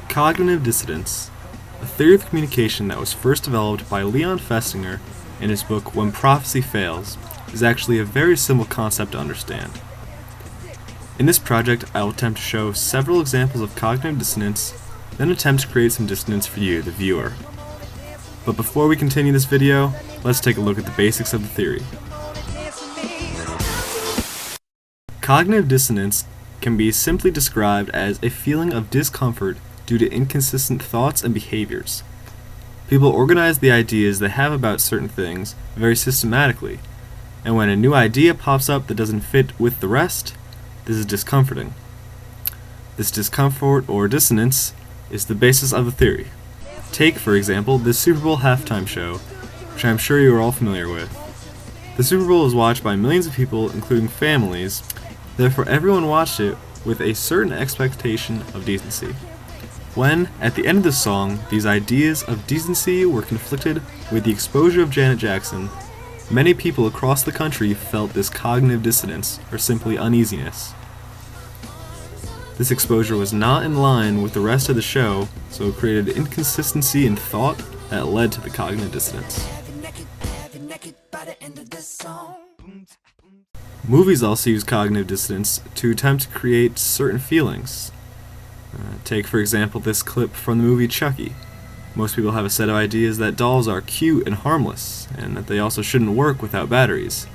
Cognitive dissonance, a theory of communication that was first developed by Leon Festinger in his book When Prophecy Fails, is actually a very simple concept to understand. In this project, I will attempt to show several examples of cognitive dissonance, then attempt to create some dissonance for you, the viewer. But before we continue this video, let's take a look at the basics of the theory. Cognitive dissonance can be simply described as a feeling of discomfort due to inconsistent thoughts and behaviors. People organize the ideas they have about certain things very systematically, and when a new idea pops up that doesn't fit with the rest, this is discomforting. This discomfort, or dissonance, is the basis of the theory. Take, for example, the Super Bowl halftime show, which I'm sure you are all familiar with. The Super Bowl was watched by millions of people, including families, therefore everyone watched it with a certain expectation of decency. When, at the end of the song, these ideas of decency were conflicted with the exposure of Janet Jackson, many people across the country felt this cognitive dissonance, or simply uneasiness. This exposure was not in line with the rest of the show, so it created inconsistency in thought that led to the cognitive dissonance. Movies also use cognitive dissonance to attempt to create certain feelings. Take, for example, this clip from the movie Chucky. Most people have a set of ideas that dolls are cute and harmless, and that they also shouldn't work without batteries.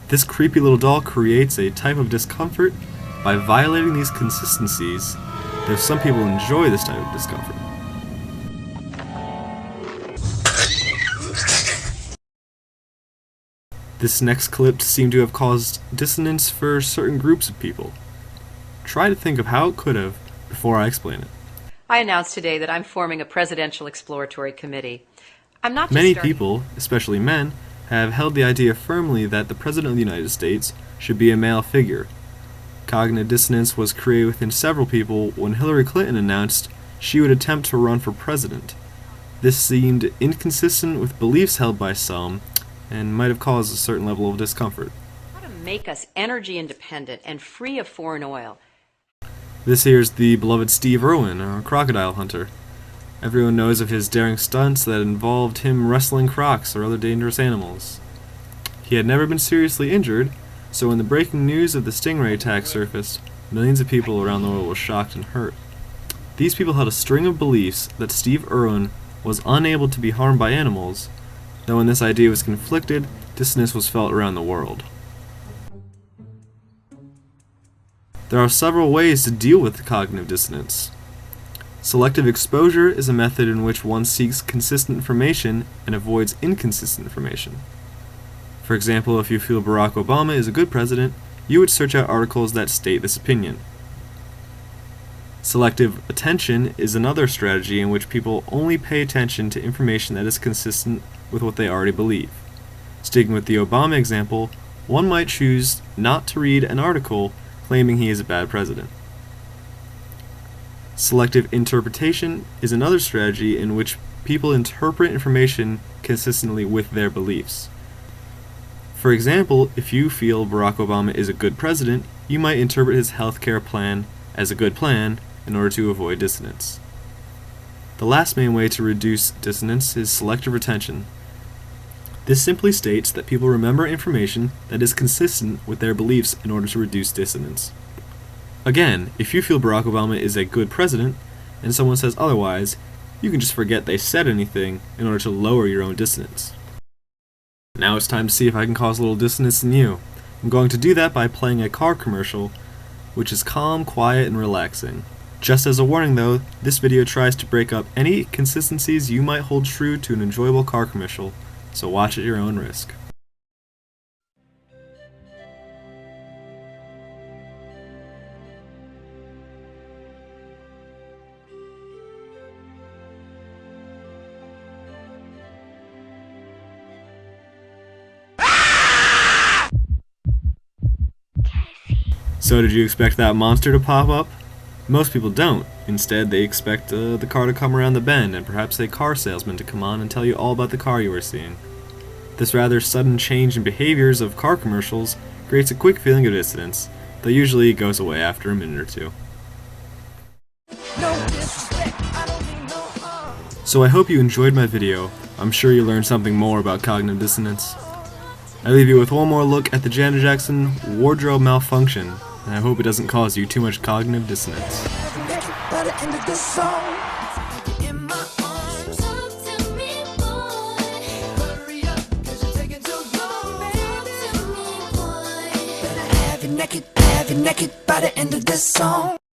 This creepy little doll creates a type of discomfort by violating these consistencies, though some people enjoy this type of discomfort. This next clip seemed to have caused dissonance for certain groups of people. Try to think of how it could have before I explain it. I announced today that I'm forming a presidential exploratory committee. Many people, especially men, have held the idea firmly that the President of the United States should be a male figure. Cognitive dissonance was created within several people when Hillary Clinton announced she would attempt to run for president. This seemed inconsistent with beliefs held by some, and might have caused a certain level of discomfort. How to make us energy independent and free of foreign oil. This here's the beloved Steve Irwin, a crocodile hunter. Everyone knows of his daring stunts that involved him wrestling crocs or other dangerous animals. He had never been seriously injured, so when the breaking news of the stingray attack surfaced, millions of people around the world were shocked and hurt. These people had a string of beliefs that Steve Irwin was unable to be harmed by animals, though when this idea was conflicted, dissonance was felt around the world. There are several ways to deal with cognitive dissonance. Selective exposure is a method in which one seeks consistent information and avoids inconsistent information. For example, if you feel Barack Obama is a good president, you would search out articles that state this opinion. Selective attention is another strategy in which people only pay attention to information that is consistent with what they already believe. Sticking with the Obama example, one might choose not to read an article claiming he is a bad president. Selective interpretation is another strategy in which people interpret information consistently with their beliefs. For example, if you feel Barack Obama is a good president, you might interpret his healthcare plan as a good plan in order to avoid dissonance. The last main way to reduce dissonance is selective retention. This simply states that people remember information that is consistent with their beliefs in order to reduce dissonance. Again, if you feel Barack Obama is a good president, and someone says otherwise, you can just forget they said anything in order to lower your own dissonance. Now it's time to see if I can cause a little dissonance in you. I'm going to do that by playing a car commercial, which is calm, quiet, and relaxing. Just as a warning though, this video tries to break up any consistencies you might hold true to an enjoyable car commercial, so watch at your own risk. So did you expect that monster to pop up? Most people don't. Instead, they expect the car to come around the bend and perhaps a car salesman to come on and tell you all about the car you are seeing. This rather sudden change in behaviors of car commercials creates a quick feeling of dissonance that usually goes away after a minute or two. So I hope you enjoyed my video. I'm sure you learned something more about cognitive dissonance. I leave you with one more look at the Janet Jackson wardrobe malfunction, and I hope it doesn't cause you too much cognitive dissonance. Naked by the end of this song.